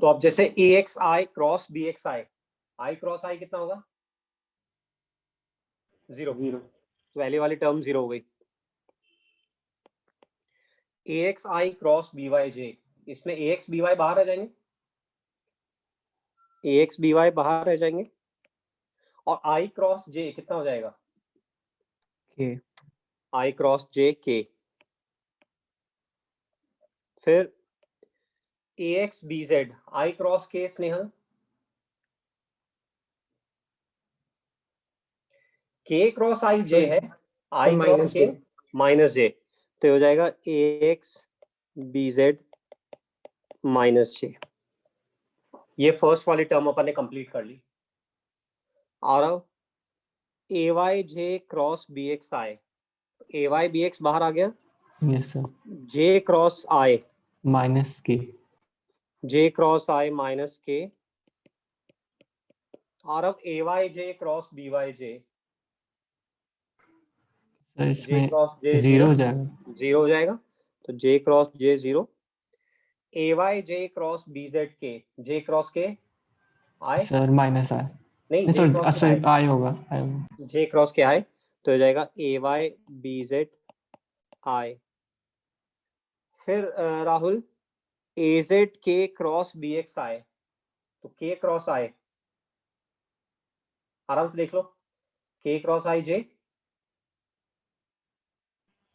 तो अब जैसे axi cross bxi, i cross i कितना होगा? 0। तो पहले वाली टर्म 0 हो गई। axi क्रॉस byj, इसमें ax by बाहर आ जाएंगे, ax by बाहर रह जाएंगे, और i क्रॉस j कितना हो जाएगा?
K।
i cross j k। फिर ax bz, i cross k Sneha, k cross i j है, i cross
minus
k
j।
Minus j, तो ये हो जाएगा ax bz माइनस j। ये फर्स्ट वाली टर्म अपन ने कंप्लीट कर ली। और अब ayj cross bxi, ay bx बाहर आ गया,
Yes sir।
j cross i,
Minus K।
j cross i minus k, और अब ayj cross byj,
sir
j
इसमें
क्रॉस j
0 हो जाएगा।
0 हो जाएगा, तो j cross j 0, ayj cross bz k, j cross k i,
sir minus I।
नहीं
नहीं
j
sorry
cross k
sorry
i,
I होगा I होगा।
j क्रॉस के i, तो हो जाएगा ay bz i। फिर Rahul az k cross bxi, तो k क्रॉस i आराम से देख लो, k cross i j,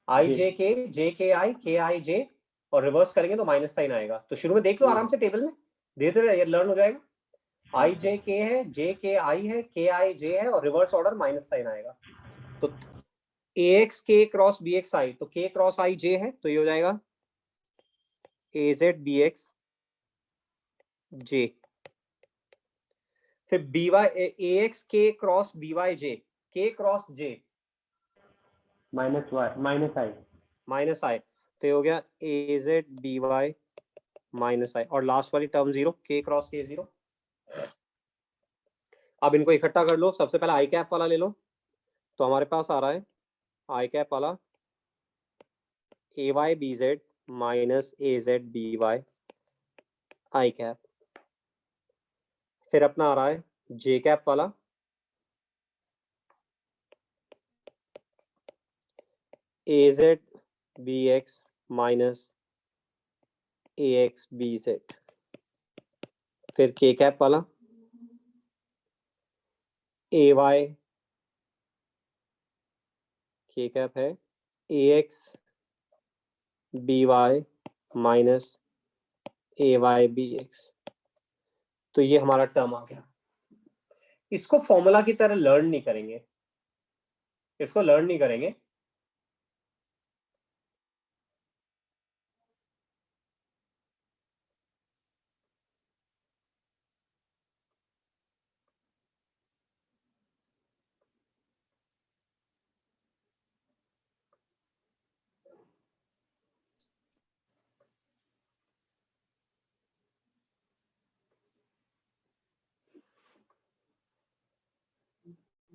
i j k, j k i, k i j, और रिवर्स करेंगे तो माइनस साइन आएगा। तो शुरू में देख लो आराम से टेबल में, धीरे धीरे ये लर्न हो जाएगा। i j k है, j k i है, k i j है, और रिवर्स ऑर्डर माइनस साइन आएगा। तो ax k क्रॉस bxi, तो k क्रॉस i j है, तो ये हो जाएगा az bx j। फिर ax k cross byj, k cross j minus i, तो ये हो गया az by माइनस i, और लास्ट वाली टर्म 0, k क्रॉस k 0। अब इनको इकट्ठा कर लो, सबसे पहले आई कैप वाला ले लो, तो हमारे पास आ रहा है आई कैप वाला ay bz minus az by I cap. फिर अपना आ रहा है जे कैप वाला az bx minus ax bz। फिर के कैप वाला ay, के कैप है ax by माइनस AYBX। तो ये हमारा टर्म आ गया। इसको फॉर्मूला की तरह लर्न नहीं करेंगे, इसको लर्न नहीं करेंगे।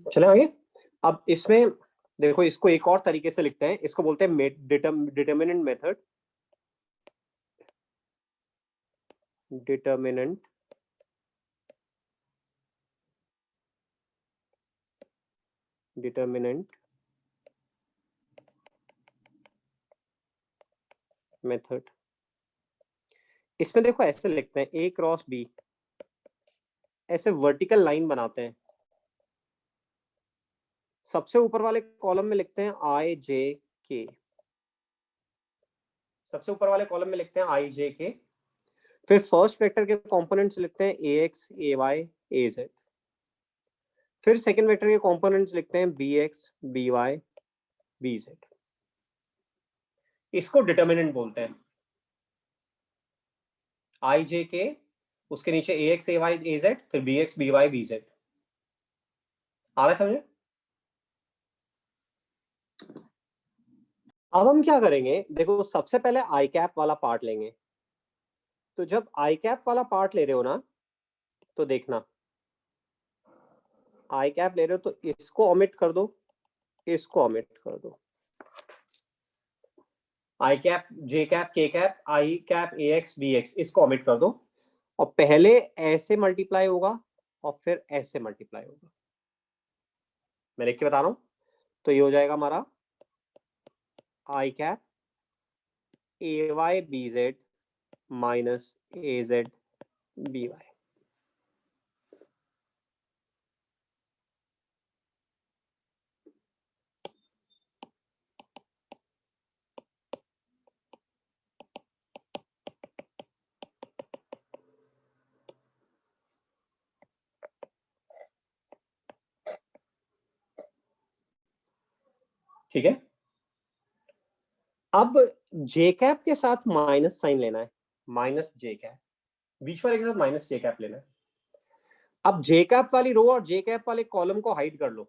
चले आगे। अब इसमें देखो, इसको एक और तरीके से लिखते हैं, इसको बोलते हैं डिटर्मिनेंट मेथड। Determinant method. इसमें देखो ऐसे लिखते हैं, A क्रॉस B, ऐसे वर्टिकल लाइन बनाते हैं। सबसे ऊपर वाले कॉलम में लिखते हैं IJK, सबसे ऊपर वाले कॉलम में लिखते हैं IJK। फिर फर्स्ट वेक्टर के कंपोनेंट्स लिखते हैं AX AY AZ। फिर सेकंड वेक्टर के कंपोनेंट्स लिखते हैं BX BY BZ। इसको डिटर्मिनेंट बोलते हैं। IJK, उसके नीचे AX AY AZ, फिर BX BY BZ। आ रहा है समझे? अब हम क्या करेंगे, देखो सबसे पहले आई कैप वाला पार्ट लेंगे। तो जब आई कैप वाला पार्ट ले रहे हो ना, तो देखना, आई कैप ले रहे हो तो इसको ओमिट कर दो, इसको ओमिट कर दो। आई कैप, जे कैप, के कैप, आई कैप, AX BX, इसको ओमिट कर दो। और पहले ऐसे मल्टीप्लाई होगा और फिर ऐसे मल्टीप्लाई होगा। मैं लिख के बता रहा हूं। तो ये हो जाएगा हमारा I cap AY BZ minus AZ BY। ठीक है। अब जे कैप के साथ माइनस साइन लेना है, माइनस जे कैप, बीच वाले के साथ माइनस जे कैप लेना है। अब जे कैप वाली रो और जे कैप वाले कॉलम को हाइड कर लो,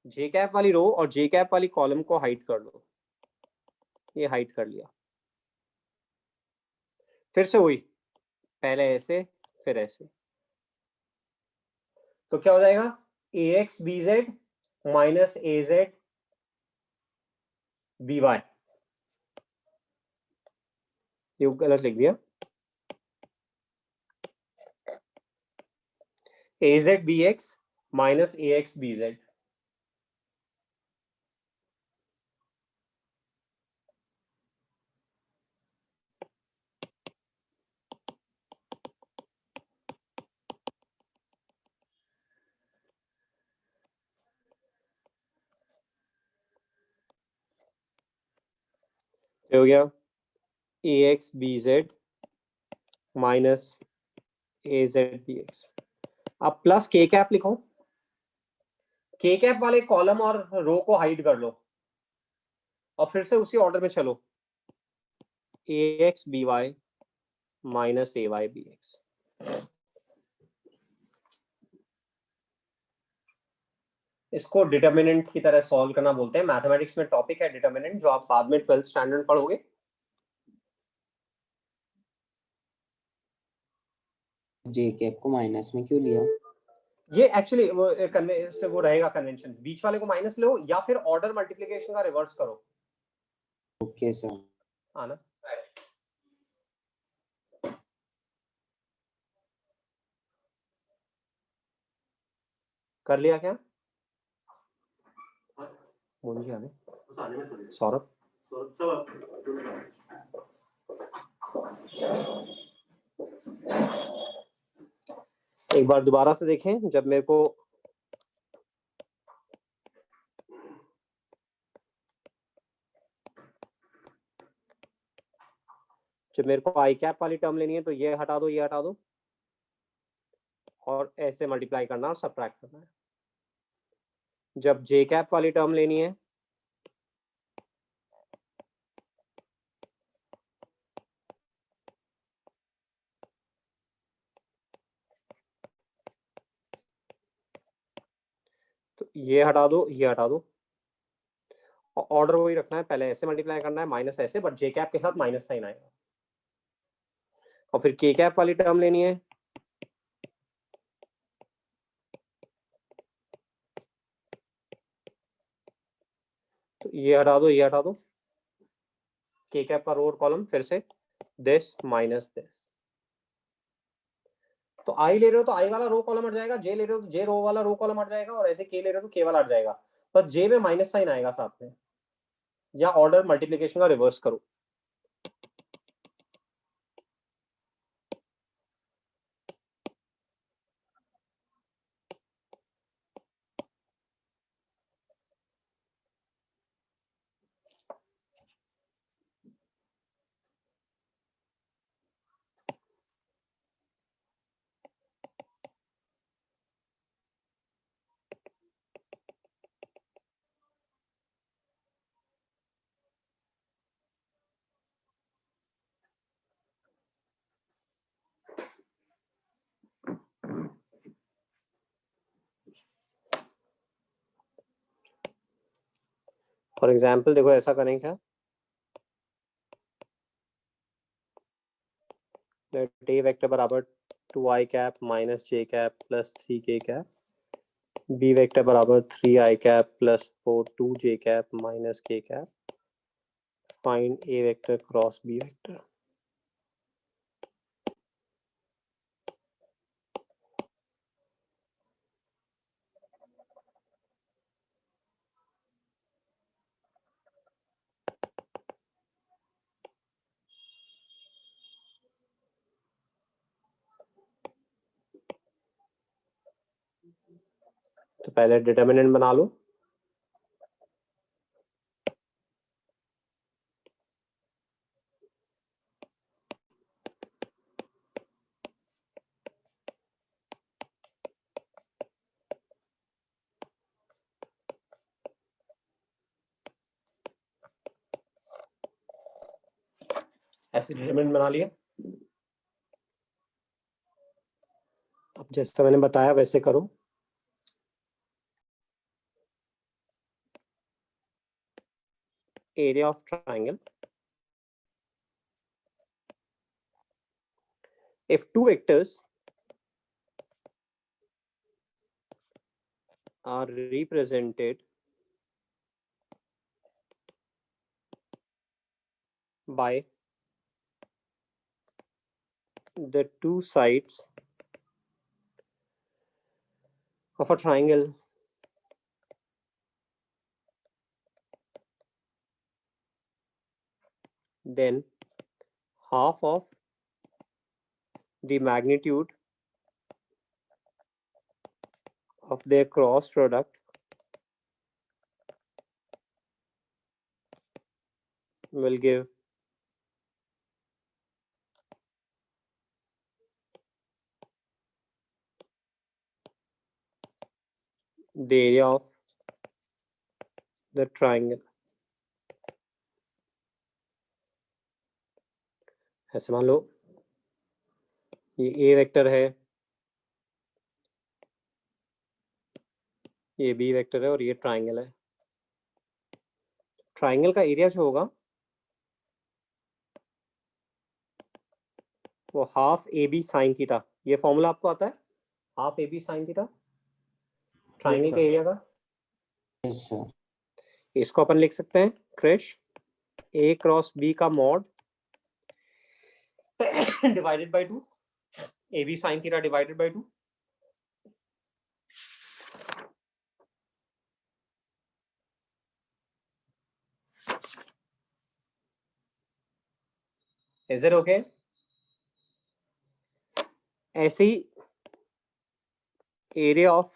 जे कैप वाली रो और जे कैप वाली कॉलम को हाइड कर लो। ये हाइड कर लिया। फिर से वही, पहले ऐसे फिर ऐसे। तो क्या हो जाएगा, AX BZ minus AZ BY। ये गलत लिख दिया। AZ BX minus AX BZ। हो गया AX BZ minus AZ BX। अब प्लस के कैप लिखो, के कैप वाले कॉलम और रो को हाइड कर लो और फिर से उसी ऑर्डर में चलो, AX BY minus AY BX। इसको डिटर्मिनेंट की तरह सॉल्व करना बोलते हैं। मैथमेटिक्स में टॉपिक है डिटर्मिनेंट, जो आप बाद में 12th स्टैंडर्ड पढ़ोगे।
जे कैप को माइनस में क्यों लिया?
ये एक्चुअली वो रहेगा कन्वेंशन, बीच वाले को माइनस लो या फिर ऑर्डर मल्टीप्लिकेशन का रिवर्स करो।
Okay sir.
हाँ ना, कर लिया क्या मोनू जी? आगे सौरभ, एक बार दोबारा से देखें। जब मेरे को जब मेरे को आई कैप वाली टर्म लेनी है तो ये हटा दो, ये हटा दो, और ऐसे मल्टीप्लाई करना और सबट्रैक्ट करना है। जब जे कैप वाली टर्म लेनी है तो ये हटा दो, ये हटा दो, और ऑर्डर वही रखना है, पहले ऐसे मल्टीप्लाई करना है माइनस ऐसे, बट जे कैप के साथ माइनस साइन आएगा। और फिर के कैप वाली टर्म लेनी है तो ये हटा दो, ये हटा दो, के कैप का रो और कॉलम फिर से दिस माइनस दिस। तो आई ले रहे हो तो आई वाला रो कॉलम हट जाएगा, जे ले रहे हो तो जे रो वाला रो कॉलम हट जाएगा, और ऐसे के ले रहे हो तो के वाला हट जाएगा, बस जे में माइनस साइन आएगा साथ में। या ऑर्डर मल्टीप्लिकेशन का रिवर्स करो, फॉर एग्जाम्पल देखो ऐसा करें क्या, लेट ए वेक्टर बराबर 2i cap minus J cap plus 3k cap, B vector बराबर 3i cap plus 2j cap minus k cap, find A vector cross B vector. तो पहले डिटर्मिनेंट बना लो, ऐसे डिटर्मिनेंट बना लिया। अब जैसा मैंने बताया वैसे करो, area of triangle, if two vectors are represented by the two sides of a triangle, then half of the magnitude of their cross product will give the area of the triangle। ऐसे मान लो ये ए vector है, ये B vector है, और ये triangle है। Triangle का एरिया जो होगा वो half a B sine theta, ये फॉर्मूला आपको आता है, half a B sine theta triangle
Yes,
के एरिया का।
Yes sir.
इसको अपन लिख सकते हैं क्रिश ए क्रॉस बी का mod divided by 2, a B sine theta divided by 2। Is it okay? ऐसे ही एरिया ऑफ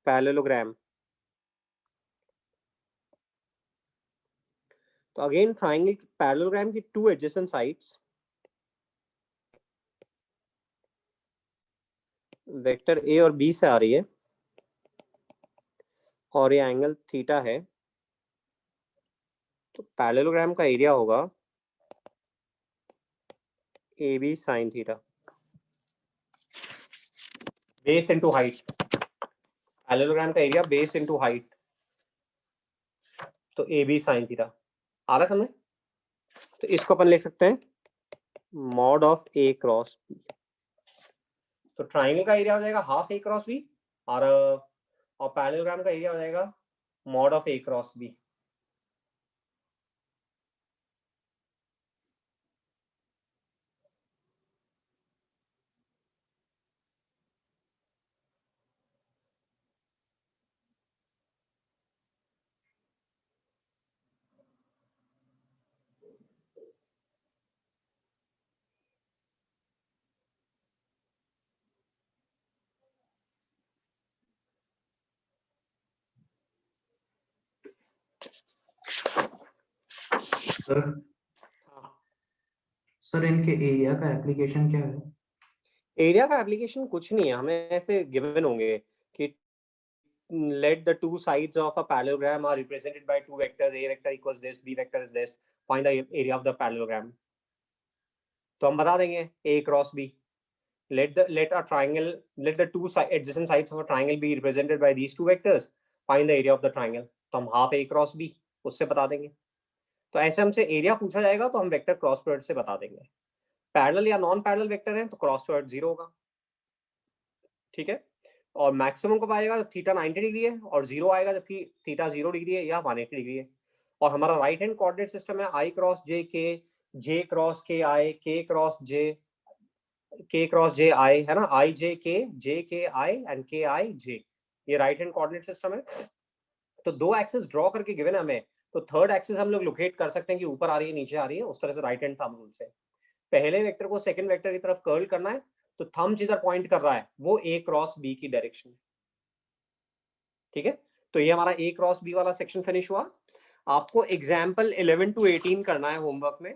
पैरेललोग्राम, तो अगेन ट्राइंगल पैरेललोग्राम की two adjacent sides vector a और बी से आ रही है और ये एंगल थीटा है, तो पैरेललोग्राम का एरिया होगा a B sine theta, base into height. Parallelogram का एरिया बेस इनटू हाइट, तो ए बी साइन थीटा। आ रहा समझ? तो इसको अपन लिख सकते हैं mod of A cross b. तो ट्राइंगल का एरिया हो जाएगा हाफ ए क्रॉस बी और पैरेललोग्राम का एरिया हो जाएगा mod of A cross b.
Sir sir इनके एरिया का एप्लीकेशन क्या है?
एरिया का एप्लीकेशन कुछ नहीं है, हमें ऐसे गिवन होंगे कि let the two sides of a parallelogram are represented by two vectors, a vector equals this, b vector is this, find the area of the parallelogram। तो हम बता देंगे a cross b, let the two adjacent sides of a triangle be represented by these two vectors, find the area of the triangle। तो हम half a cross b उससे बता देंगे। तो ऐसे हमसे एरिया पूछा जाएगा तो हम वेक्टर क्रॉस प्रोडक्ट से बता देंगे। पैरेलल या नॉन पैरेलल वेक्टर है तो क्रॉस प्रोडक्ट 0 होगा, ठीक है। और मैक्सिमम कब आएगा जब थीटा 90 डिग्री है, और 0 आएगा जबकि थीटा 0 डिग्री है या 180 डिग्री है। और हमारा राइट हैंड कोऑर्डिनेट सिस्टम है आई क्रॉस जे के, जे क्रॉस के आई, के क्रॉस जे आई, है ना, आई जे के आई एंड के आई जे, ये राइट हैंड कोऑर्डिनेट सिस्टम है। तो दो एक्सिस ड्रॉ करके गिवन है हमें, तो थर्ड एक्सिस हम लोग लोकेट कर सकते हैं कि ऊपर आ रही है नीचे आ रही है, उस तरह से राइट हैंड थंब रूल से। पहले वेक्टर को सेकंड वेक्टर की तरफ कर्ल करना है, तो थंब जिधर पॉइंट कर रहा है वो ए क्रॉस बी की डायरेक्शन, ठीक है। तो ये हमारा ए क्रॉस बी वाला सेक्शन फिनिश हुआ। आपको एग्जाम्पल 11 to 18 करना है होमवर्क में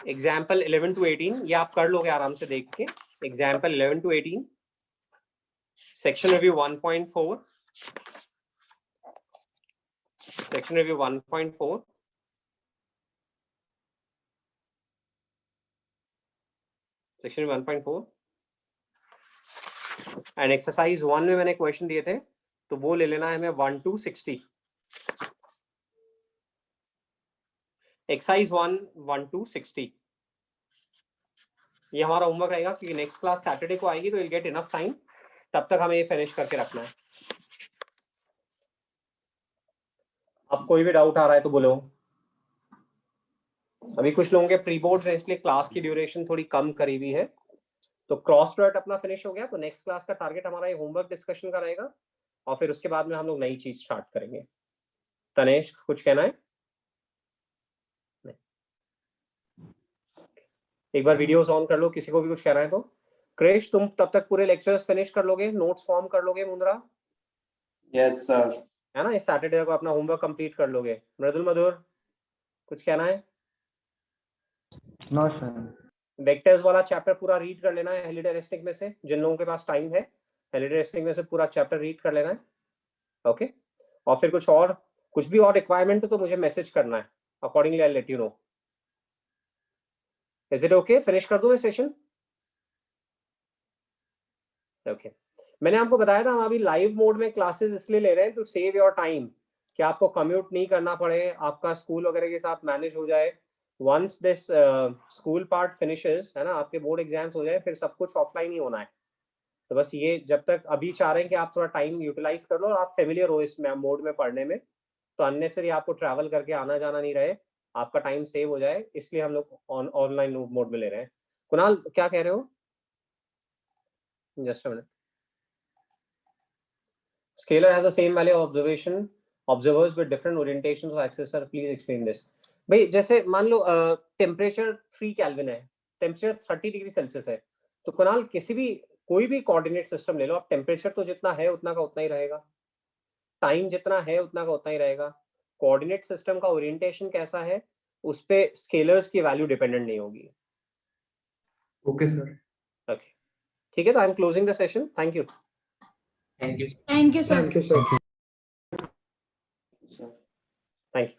एग्जाम्पल 11 to 18 ये आप कर लोगे आराम से देख के। Example 11 to 18 section review 1.4, section review 1.4, section 1.4 and exercise 1 में मैंने क्वेश्चन दिए थे, तो वो ले लेना है हमें 1 to 60। एक्सरसाइज 1 to 60 ये हमारा होमवर्क रहेगा, क्योंकि नेक्स्ट क्लास सैटरडे को आएगी तो विल गेट इनफ टाइम, तब तक हमें ये फिनिश करके रखना है। अब कोई भी डाउट आ रहा है तो बोलो। अभी कुछ लोगों के प्री बोर्ड्स हैं इसलिए क्लास की ड्यूरेशन थोड़ी कम करी हुई है। तो क्रॉस प्रोडक्ट अपना फिनिश हो गया, तो नेक्स्ट क्लास का टारगेट हमारा ये होमवर्क डिस्कशन का रहेगा, और फिर उसके बाद में हम लोग नई चीज स्टार्ट करेंगे। तनेश कुछ कहना है? नहीं। एक बार वीडियोस ऑन कर लो, किसी को भी कुछ कहना है तो। क्रिश तुम तब तक पूरे लेक्चर्स फिनिश कर लोगे, नोट्स फॉर्म कर लोगे मुंद्रा?
Yes sir.
है ना, इस सैटरडे को अपना होमवर्क कंप्लीट कर लोगे। मृदुल मधुर कुछ कहना है?
No sir.
वेक्टर्स वाला चैप्टर पूरा रीड कर लेना है हेलिडे रेस्टिंग में से, जिन लोगों के पास टाइम है हेलिडे रेस्टिंग में से पूरा चैप्टर रीड कर लेना है, ओके। और फिर कुछ भी और रिक्वायरमेंट हो तो मुझे मैसेज करना है, accordingly I let you know. Is it okay? Finish कर दूं ये सेशन? ओके। मैंने आपको बताया था हम अभी लाइव मोड में क्लासेस इसलिए ले रहे हैं टू सेव योर टाइम, कि आपको कम्यूट नहीं करना पड़े, आपका स्कूल वगैरह के साथ मैनेज हो जाए। Once this school part finishes, है ना, आपके बोर्ड एग्जाम्स हो जाए, फिर सब कुछ ऑफलाइन ही होना है। तो बस ये जब तक अभी चाह रहे हैं कि आप थोड़ा टाइम यूटिलाइज कर लो और आप फेमिलियर हो इस मोड में पढ़ने में, तो अननेसरी आपको ट्रैवल करके आना जाना नहीं रहे, आपका टाइम सेव हो जाए, इसलिए हम लोग ऑनलाइन मोड में ले रहे हैं। कुणाल क्या कह रहे हो? Just a minute. Scalar has the same value of observers with different orientations of axis, sir please explain this। भाई जैसे मान लो टेम्परेचर 3 केल्विन है, टेम्परेचर 30 डिग्री सेल्सियस है, तो कुणाल कोई भी कोऑर्डिनेट सिस्टम ले लो आप, टेम्परेचर तो जितना है उतना का उतना ही रहेगा, टाइम जितना है उतना का उतना ही रहेगा, कोऑर्डिनेट सिस्टम का ओरिएंटेशन कैसा है उस पे स्केलर्स की वैल्यू डिपेंडेंट नहीं होगी।
Okay sir.
ओके ठीक है, तो I am closing the session. Thank you.
Thank you.
Thank you, sir.
Thank you, sir.
Thank you.